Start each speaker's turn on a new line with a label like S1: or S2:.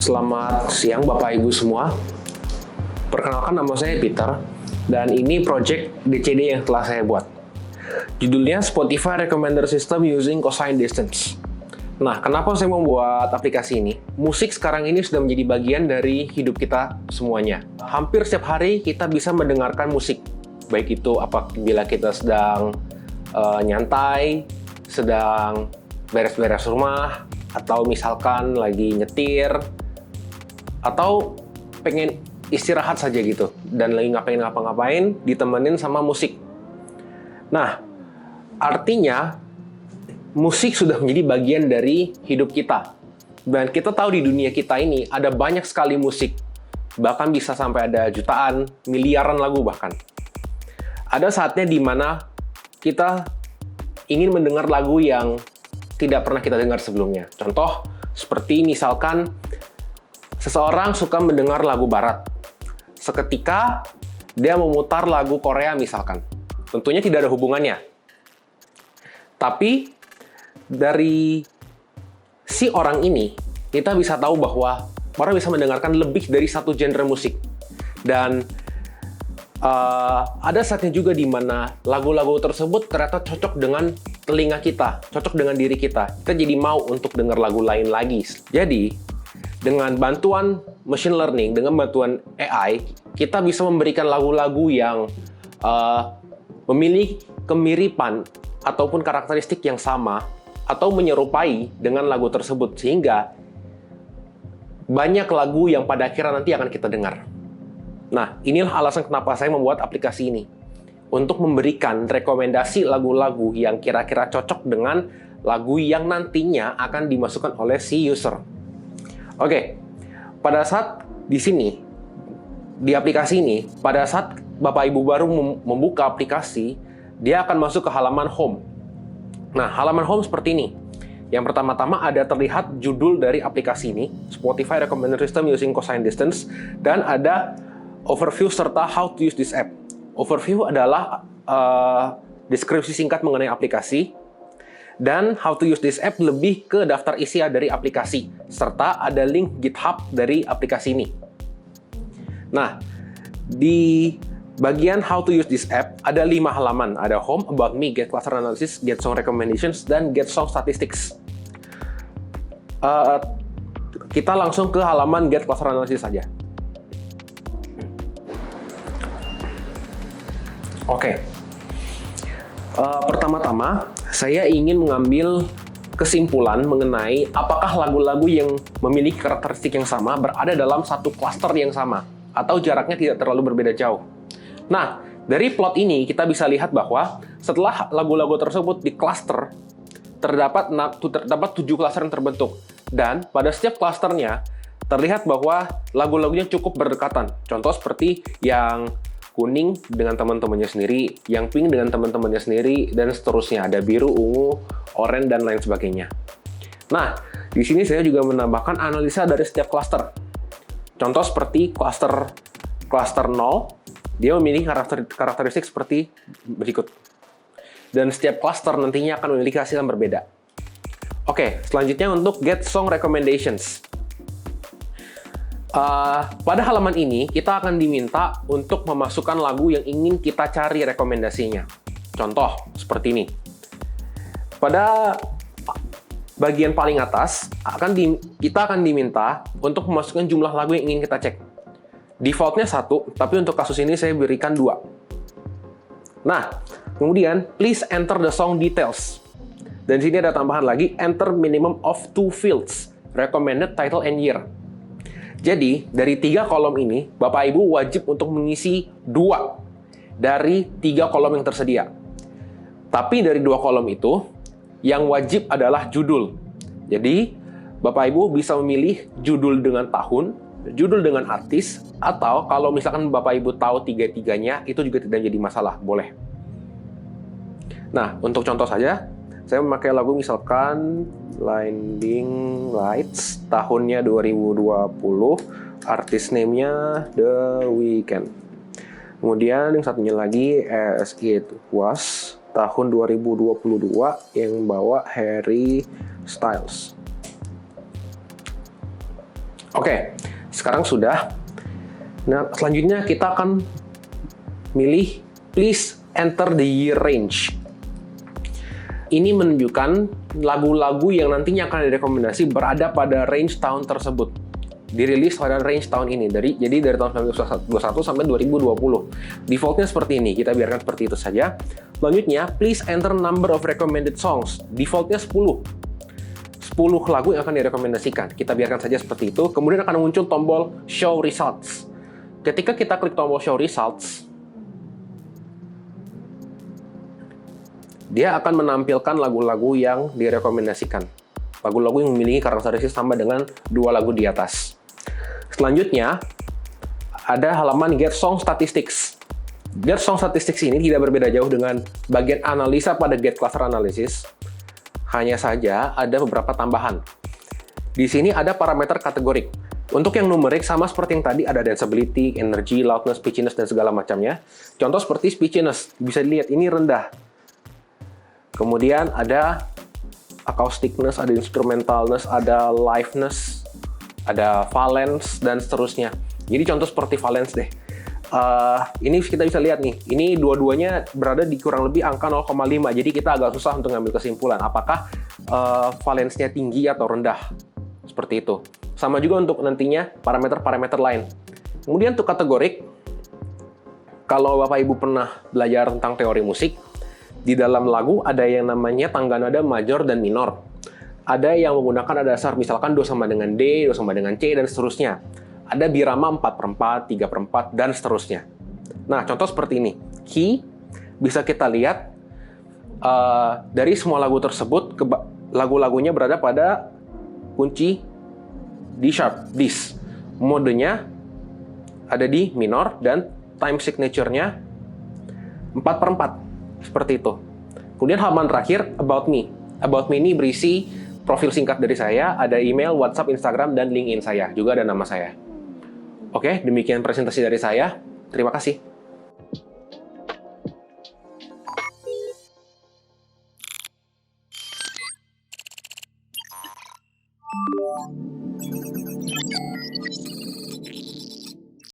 S1: Selamat siang Bapak Ibu semua. Perkenalkan, nama saya Peter dan ini project DCD yang telah saya buat. Judulnya Spotify Recommender System Using Cosine Distance. Nah, kenapa saya membuat aplikasi ini? Musik sekarang ini sudah menjadi bagian dari hidup kita semuanya. Hampir setiap hari kita bisa mendengarkan musik. Baik itu apabila kita sedang nyantai, sedang beres-beres rumah, atau misalkan lagi nyetir, atau pengen istirahat saja gitu, dan lagi ngapa-ngapain ditemenin sama musik. Nah, artinya musik sudah menjadi bagian dari hidup kita. Dan kita tahu di dunia kita ini ada banyak sekali musik. Bahkan bisa sampai ada jutaan, miliaran lagu bahkan. Ada saatnya di mana kita ingin mendengar lagu yang tidak pernah kita dengar sebelumnya. Contoh, seperti misalkan seseorang suka mendengar lagu barat. Seketika dia memutar lagu Korea misalkan. Tentunya tidak ada hubungannya. Tapi dari si orang ini, kita bisa tahu bahwa orang bisa mendengarkan lebih dari satu genre musik. Dan ada saatnya juga di mana lagu-lagu tersebut ternyata cocok dengan telinga kita, cocok dengan diri kita. Kita jadi mau untuk dengar lagu lain lagi. Jadi, dengan bantuan machine learning, dengan bantuan AI, kita bisa memberikan lagu-lagu yang memiliki kemiripan ataupun karakteristik yang sama atau menyerupai dengan lagu tersebut, sehingga banyak lagu yang pada akhirnya nanti akan kita dengar. Nah, inilah alasan kenapa saya membuat aplikasi ini, untuk memberikan rekomendasi lagu-lagu yang kira-kira cocok dengan lagu yang nantinya akan dimasukkan oleh si user. Oke, pada saat di sini, di aplikasi ini, pada saat Bapak Ibu baru membuka aplikasi, dia akan masuk ke halaman home. Nah, halaman home seperti ini. Yang pertama-tama ada terlihat judul dari aplikasi ini, Spotify Recommender System Using Cosine Distance, dan ada overview serta how to use this app. Overview adalah deskripsi singkat mengenai aplikasi, dan how to use this app lebih ke daftar isi dari aplikasi, serta ada link GitHub dari aplikasi ini. Nah, di bagian how to use this app ada 5 halaman. Ada home, about me, get cluster analysis, get song recommendations, dan get song statistics. Kita langsung ke halaman get cluster analysis saja. Oke. Pertama-tama, saya ingin mengambil kesimpulan mengenai apakah lagu-lagu yang memiliki karakteristik yang sama berada dalam satu klaster yang sama, atau jaraknya tidak terlalu berbeda jauh. Nah, dari plot ini kita bisa lihat bahwa setelah lagu-lagu tersebut di klaster, terdapat 7 klaster yang terbentuk. Dan pada setiap klasternya, terlihat bahwa lagu-lagunya cukup berdekatan. Contoh seperti yang kuning dengan teman-temannya sendiri, yang pink dengan teman-temannya sendiri, dan seterusnya. Ada biru, ungu, oranye, dan lain sebagainya. Nah, di sini saya juga menambahkan analisa dari setiap klaster. Contoh seperti klaster 0, dia memiliki karakteristik seperti berikut. Dan setiap klaster nantinya akan memiliki hasil yang berbeda. Oke, selanjutnya untuk get song recommendations. Pada halaman ini, kita akan diminta untuk memasukkan lagu yang ingin kita cari rekomendasinya. Contoh, seperti ini. Pada bagian paling atas, kita akan diminta untuk memasukkan jumlah lagu yang ingin kita cek. Defaultnya 1, tapi untuk kasus ini saya berikan 2. Nah, kemudian, please enter the song details. Dan di sini ada tambahan lagi, enter minimum of 2 fields, recommended title and year. Jadi, dari 3 kolom ini, Bapak Ibu wajib untuk mengisi 2 dari 3 kolom yang tersedia. Tapi dari 2 kolom itu, yang wajib adalah judul. Jadi, Bapak Ibu bisa memilih judul dengan tahun, judul dengan artis, atau kalau misalkan Bapak Ibu tahu 3-3-nya, itu juga tidak jadi masalah, boleh. Nah, untuk contoh saja, saya memakai lagu misalkan Blinding Lights, tahunnya 2020, artis name-nya The Weeknd. Kemudian yang satunya lagi As It Was, tahun 2022 yang bawa Harry Styles. Oke, sekarang sudah. Nah, selanjutnya kita akan milih please enter the year range. Ini menunjukkan lagu-lagu yang nantinya akan direkomendasi berada pada range tahun tersebut. Dirilis pada range tahun ini. Jadi dari tahun 1921 sampai 2020. Defaultnya seperti ini, kita biarkan seperti itu saja. Selanjutnya, please enter number of recommended songs. Defaultnya 10. 10 lagu yang akan direkomendasikan. Kita biarkan saja seperti itu. Kemudian akan muncul tombol Show Results. Ketika kita klik tombol Show Results, dia akan menampilkan lagu-lagu yang direkomendasikan. Lagu-lagu yang memiliki karakteristik sama dengan 2 lagu di atas. Selanjutnya, ada halaman Get Song Statistics. Get Song Statistics ini tidak berbeda jauh dengan bagian analisa pada Get Cluster Analysis. Hanya saja ada beberapa tambahan. Di sini ada parameter kategorik. Untuk yang numerik sama seperti yang tadi, ada danceability, energy, loudness, pitchiness, dan segala macamnya. Contoh seperti pitchiness, bisa dilihat ini rendah. Kemudian ada acousticness, ada instrumentalness, ada liveness, ada valence, dan seterusnya. Jadi contoh seperti valence deh. Ini kita bisa lihat nih, ini dua-duanya berada di kurang lebih angka 0,5. Jadi kita agak susah untuk ngambil kesimpulan apakah valence-nya tinggi atau rendah. Seperti itu. Sama juga untuk nantinya parameter-parameter lain. Kemudian untuk kategorik, kalau Bapak Ibu pernah belajar tentang teori musik, di dalam lagu ada yang namanya tangga nada major dan minor. Ada yang menggunakan nada dasar, misalkan Do sama dengan D, Do sama dengan C, dan seterusnya. Ada birama 4/4, 3/4, dan seterusnya. Nah, contoh seperti ini. Key, bisa kita lihat dari semua lagu tersebut, lagu-lagunya berada pada kunci D sharp, this. Modenya ada di minor, dan time signature-nya 4/4. Seperti itu. Kemudian halaman terakhir, About Me. About Me ini berisi profil singkat dari saya, ada email, WhatsApp, Instagram, dan LinkedIn saya. Juga ada nama saya. Oke, demikian presentasi dari saya. Terima kasih.